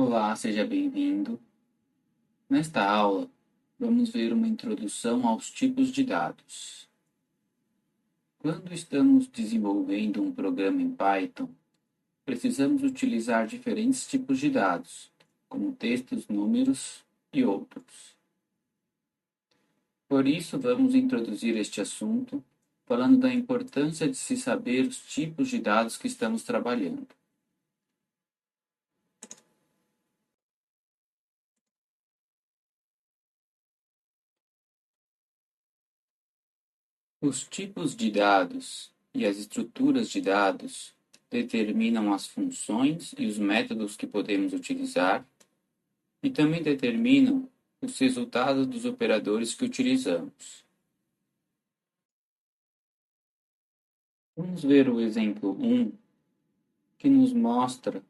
Olá, seja bem-vindo. Nesta aula, vamos ver uma introdução aos tipos de dados. Quando estamos desenvolvendo um programa em Python, precisamos utilizar diferentes tipos de dados, como textos, números e outros. Por isso, vamos introduzir este assunto falando da importância de se saber os tipos de dados que estamos trabalhando. Os tipos de dados e as estruturas de dados determinam as funções e os métodos que podemos utilizar e também determinam os resultados dos operadores que utilizamos. Vamos ver o exemplo 1, que nos mostra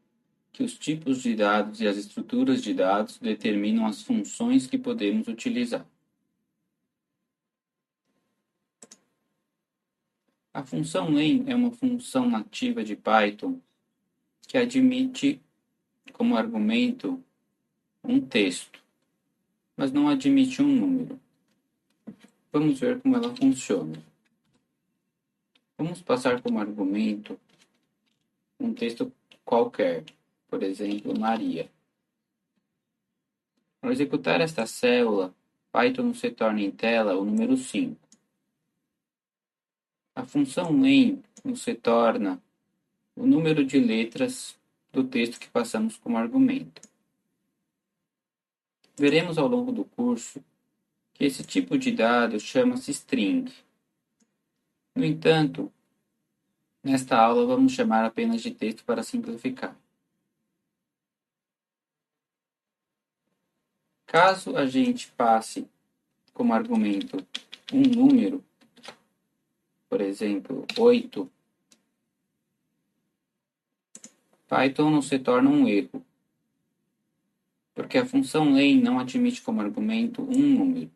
que os tipos de dados e as estruturas de dados determinam as funções que podemos utilizar. A função len é uma função nativa de Python que admite como argumento um texto, mas não admite um número. Vamos ver como ela funciona. Vamos passar como argumento um texto qualquer, por exemplo, Maria. Ao executar esta célula, Python nos retorna em tela o número 5. A função len nos retorna o número de letras do texto que passamos como argumento. Veremos ao longo do curso que esse tipo de dado chama-se string. No entanto, nesta aula vamos chamar apenas de texto para simplificar. Caso a gente passe como argumento um número, por exemplo, 8, Python nos retorna um erro, porque a função len não admite como argumento um número.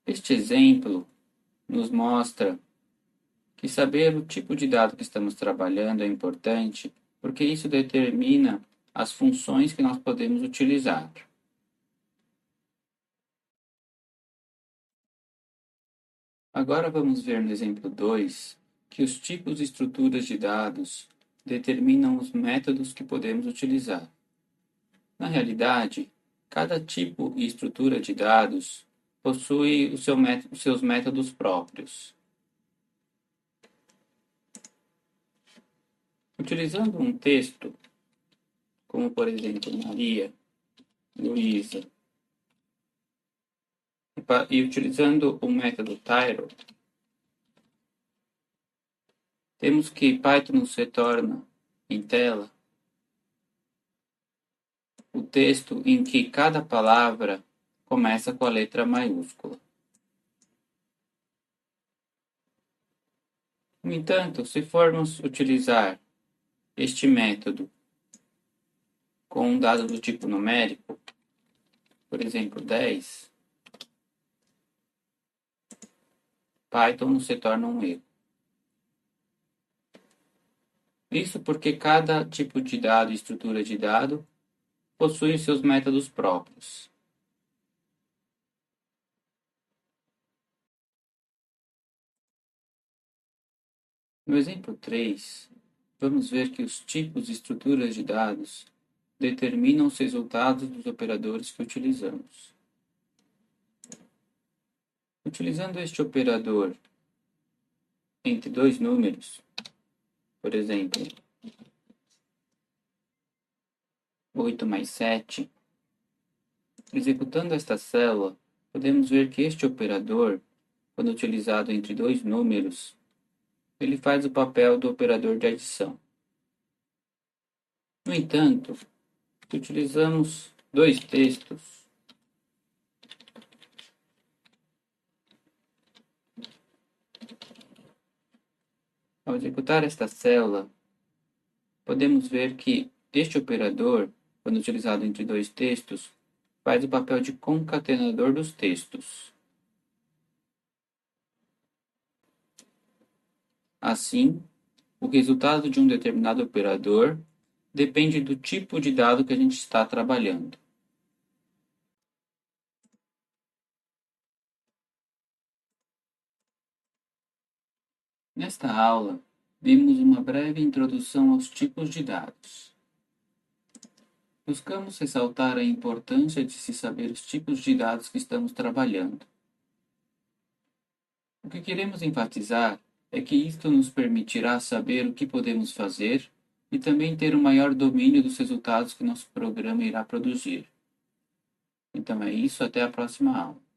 Este exemplo nos mostra que saber o tipo de dado que estamos trabalhando é importante, porque isso determina as funções que nós podemos utilizar. Agora vamos ver no exemplo 2 que os tipos e estruturas de dados determinam os métodos que podemos utilizar. Na realidade, cada tipo e estrutura de dados possui os seus métodos próprios. Utilizando um texto, como por exemplo Maria, Luísa, e utilizando o método Tyro, temos que Python nos retorna em tela o texto em que cada palavra começa com a letra maiúscula. No entanto, se formos utilizar este método com um dado do tipo numérico, por exemplo 10, Python nos retorna um erro. Isso porque cada tipo de dado e estrutura de dado possui seus métodos próprios. No exemplo 3, vamos ver que os tipos e estruturas de dados determinam os resultados dos operadores que utilizamos. Utilizando este operador entre dois números, por exemplo, 8 mais 7, executando esta célula, podemos ver que este operador, quando utilizado entre dois números, ele faz o papel do operador de adição. No entanto, se utilizamos dois textos, ao executar esta célula, podemos ver que este operador, quando utilizado entre dois textos, faz o papel de concatenador dos textos. Assim, O resultado de um determinado operador depende do tipo de dado que a gente está trabalhando. Nesta aula, vimos uma breve introdução aos tipos de dados. Buscamos ressaltar a importância de se saber os tipos de dados que estamos trabalhando. O que queremos enfatizar é que isto nos permitirá saber o que podemos fazer e também ter um maior domínio dos resultados que nosso programa irá produzir. Então é isso, até a próxima aula.